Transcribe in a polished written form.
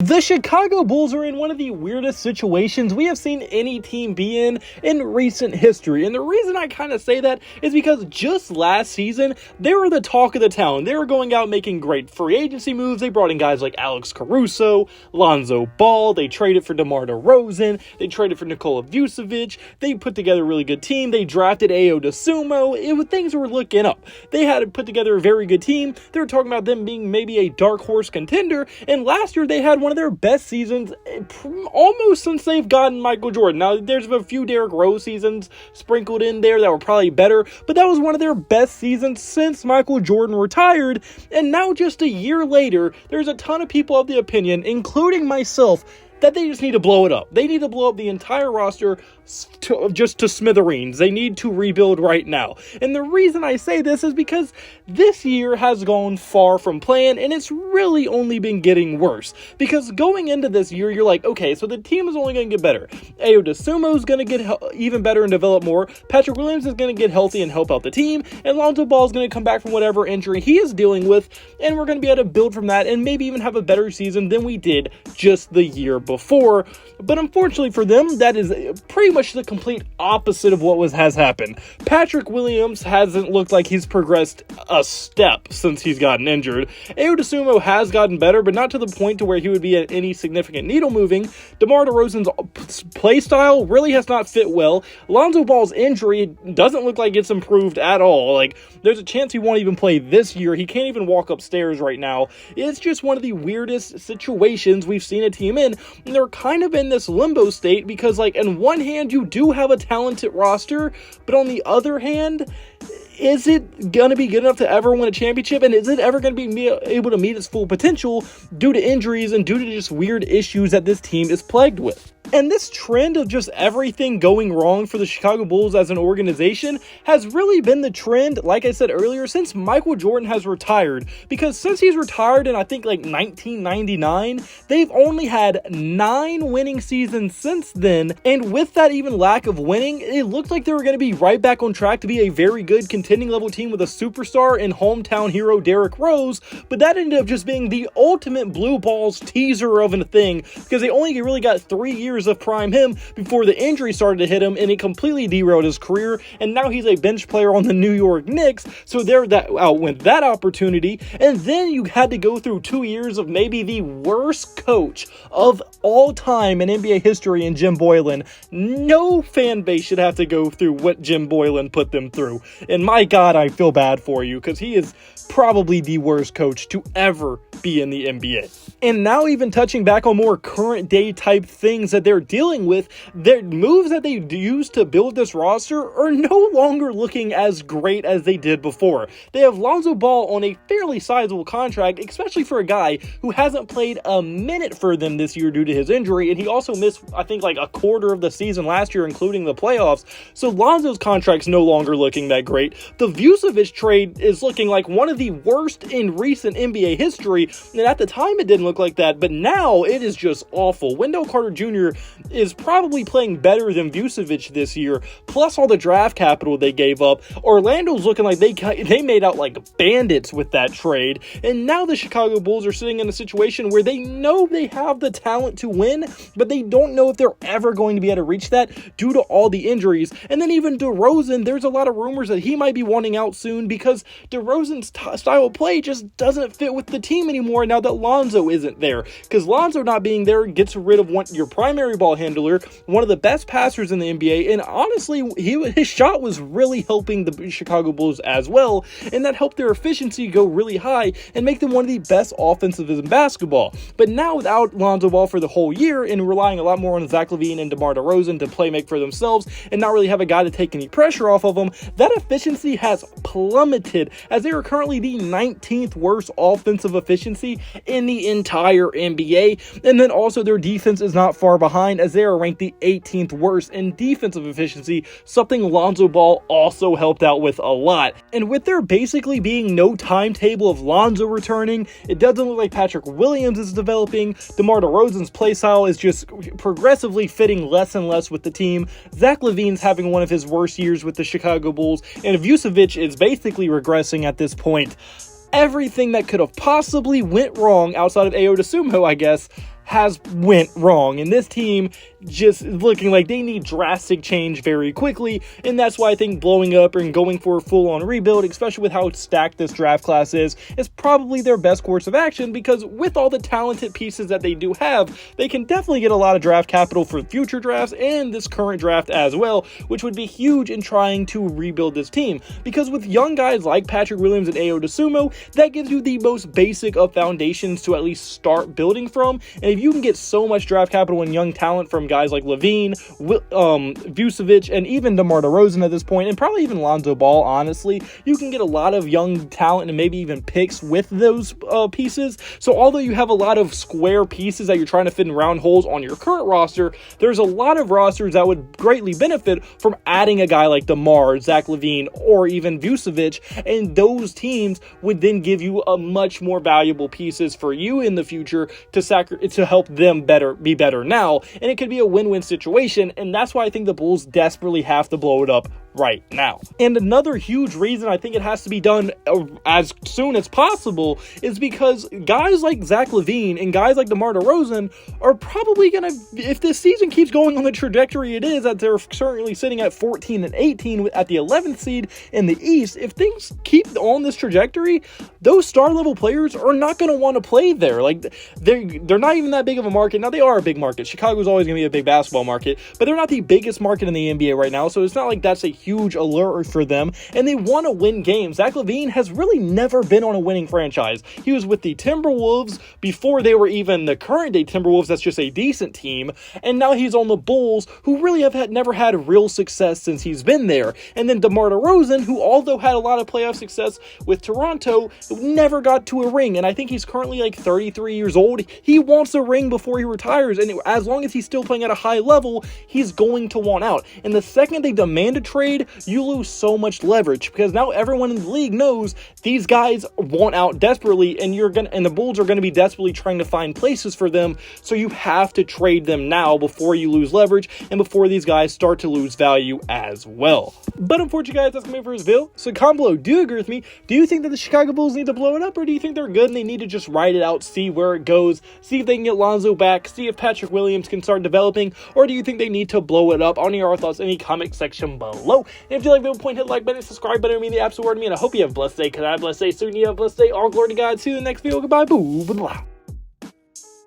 The Chicago Bulls are in one of the weirdest situations we have seen any team be in recent history. And the reason I kind of say that is because just last season, they were the talk of the town. They were going out making great free agency moves. They brought in guys like Alex Caruso, Lonzo Ball. They traded for DeMar DeRozan. They traded for Nikola Vucevic. They put together a really good team. They drafted Ayo Dosunmu. Things were looking up. They had put together a very good team. They were talking about them being maybe a dark horse contender. And last year, they had one of their best seasons almost since they've gotten Michael Jordan. Now, there's a few Derrick Rose seasons sprinkled in there that were probably better, but that was one of their best seasons since Michael Jordan retired. And now, just a year later, there's a ton of people of the opinion, including myself, that they just need to blow it up. They need to blow up the entire roster to smithereens. They need to rebuild right now. And the reason I say this is because this year has gone far from plan, and it's really only been getting worse. Because going into this year, you're like, okay, so the team is only going to get better. Ayo Dosunmu is going to get even better and develop more. Patrick Williams is going to get healthy and help out the team. And Lonzo Ball is going to come back from whatever injury he is dealing with. And we're going to be able to build from that and maybe even have a better season than we did just the year before. But unfortunately for them, that is pretty much the complete opposite of what has happened. Patrick Williams hasn't looked like he's progressed a step since he's gotten injured. Ayo Dosunmu has gotten better, but not to the point to where he would be at any significant needle moving. DeMar DeRozan's play style really has not fit well. Lonzo Ball's injury doesn't look like it's improved at all. Like, there's a chance he won't even play this year. He can't even walk upstairs right now. It's just one of the weirdest situations we've seen a team in. And they're kind of in this limbo state because, like, on one hand, you do have a talented roster, but on the other hand, is it going to be good enough to ever win a championship? And is it ever going to be able to meet its full potential due to injuries and due to just weird issues that this team is plagued with? And this trend of just everything going wrong for the Chicago Bulls as an organization has really been the trend, like I said earlier, since Michael Jordan has retired. Because since he's retired in, I think, like 1999, they've only had 9 winning seasons since then. And with that even lack of winning, it looked like they were going to be right back on track to be a very good contending level team with a superstar and hometown hero Derrick Rose. But that ended up just being the ultimate blue balls teaser of a thing, because they only really got 3 years of prime him before the injury started to hit him, and it completely derailed his career. And now he's a bench player on the New York Knicks, so there that outwent that opportunity. And then you had to go through 2 years of maybe the worst coach of all time in NBA history in Jim Boylan. No fan base should have to go through what Jim Boylan put them through. And my God, I feel bad for you, because he is probably the worst coach to ever be in the NBA. And now, even touching back on more current day type things that they're dealing with, their moves that they used to build this roster are no longer looking as great as they did before. They have Lonzo Ball on a fairly sizable contract, especially for a guy who hasn't played a minute for them this year due to his injury, and he also missed, I think, like a quarter of the season last year, including the playoffs. So Lonzo's contract's no longer looking that great. The Vucevic trade is looking like one of the worst in recent NBA history, and at the time it didn't look like that, but now it is just awful. Wendell Carter Jr. is probably playing better than Vucevic this year, plus all the draft capital they gave up. Orlando's looking like they made out like bandits with that trade, and now the Chicago Bulls are sitting in a situation where they know they have the talent to win, but they don't know if they're ever going to be able to reach that due to all the injuries. And then even DeRozan, there's a lot of rumors that he might be wanting out soon because DeRozan's style of play just doesn't fit with the team anymore now that Lonzo isn't there. Because Lonzo not being there gets rid of your primary ball handler, one of the best passers in the NBA, and honestly, his shot was really helping the Chicago Bulls as well, and that helped their efficiency go really high and make them one of the best offensives in basketball. But now without Lonzo Ball for the whole year and relying a lot more on Zach LaVine and DeMar DeRozan to play make for themselves and not really have a guy to take any pressure off of them, that efficiency has plummeted as they are currently the 19th worst offensive efficiency in the entire NBA. And then also their defense is not far behind as they are ranked the 18th worst in defensive efficiency, something Lonzo Ball also helped out with a lot. And with there basically being no timetable of Lonzo returning, it doesn't look like Patrick Williams is developing. DeMar DeRozan's play style is just progressively fitting less and less with the team. Zach LaVine's having one of his worst years with the Chicago Bulls, and Vucevic is basically regressing at this point. Everything that could have possibly went wrong outside of Ayo Dosunmu, I guess, has went wrong, and this team just looking like they need drastic change very quickly, and that's why I think blowing up and going for a full-on rebuild, especially with how stacked this draft class is probably their best course of action, because with all the talented pieces that they do have, they can definitely get a lot of draft capital for future drafts and this current draft as well, which would be huge in trying to rebuild this team, because with young guys like Patrick Williams and Ayo Dosunmu, that gives you the most basic of foundations to at least start building from, and if you can get so much draft capital and young talent from guys like Levine, Vucevic, and even DeMar DeRozan at this point, and probably even Lonzo Ball, honestly, you can get a lot of young talent and maybe even picks with those pieces. So although you have a lot of square pieces that you're trying to fit in round holes on your current roster, there's a lot of rosters that would greatly benefit from adding a guy like DeMar, Zach LaVine, or even Vucevic, and those teams would then give you a much more valuable pieces for you in the future to help them be better now, and it could be a win-win situation, and that's why I think the Bulls desperately have to blow it up right now. And another huge reason I think it has to be done as soon as possible is because guys like Zach LaVine and guys like DeMar DeRozan are probably gonna, if this season keeps going on the trajectory it is, that they're currently sitting at 14 and 18 at the 11th seed in the East, if things keep on this trajectory, those star level players are not going to want to play there. Like, they're not even that big of a market. Now, they are a big market. Chicago's always going to be a big basketball market, but they're not the biggest market in the NBA right now, so it's not like that's a huge allure for them, and they want to win games. Zach LaVine has really never been on a winning franchise. He was with the Timberwolves before they were even the current day Timberwolves, that's just a decent team, and now he's on the Bulls, who really have never had real success since he's been there. And then DeMar DeRozan, who although had a lot of playoff success with Toronto, never got to a ring, and I think he's currently like 33 years old. He wants a ring before he retires, and as long as he's still playing at a high level, he's going to want out. And the second they demand a trade, you lose so much leverage, because now everyone in the league knows these guys want out desperately, and the Bulls are going to be desperately trying to find places for them, so you have to trade them now before you lose leverage and before these guys start to lose value as well. But unfortunately, guys, that's going to be for this video. So comment below, do you agree with me? Do you think that the Chicago Bulls need to blow it up, or do you think they're good and they need to just ride it out, see where it goes, see if they can get Lonzo back, see if Patrick Williams can start developing, or do you think they need to blow it up? I want to hear our thoughts in the comment section below. And if you like the video, hit the like button, subscribe button, mean the absolute word to me, and I hope you have a blessed day, because I have a blessed day soon. You have a blessed day. All glory to God. See you in the next video. Goodbye. Boo. Blah.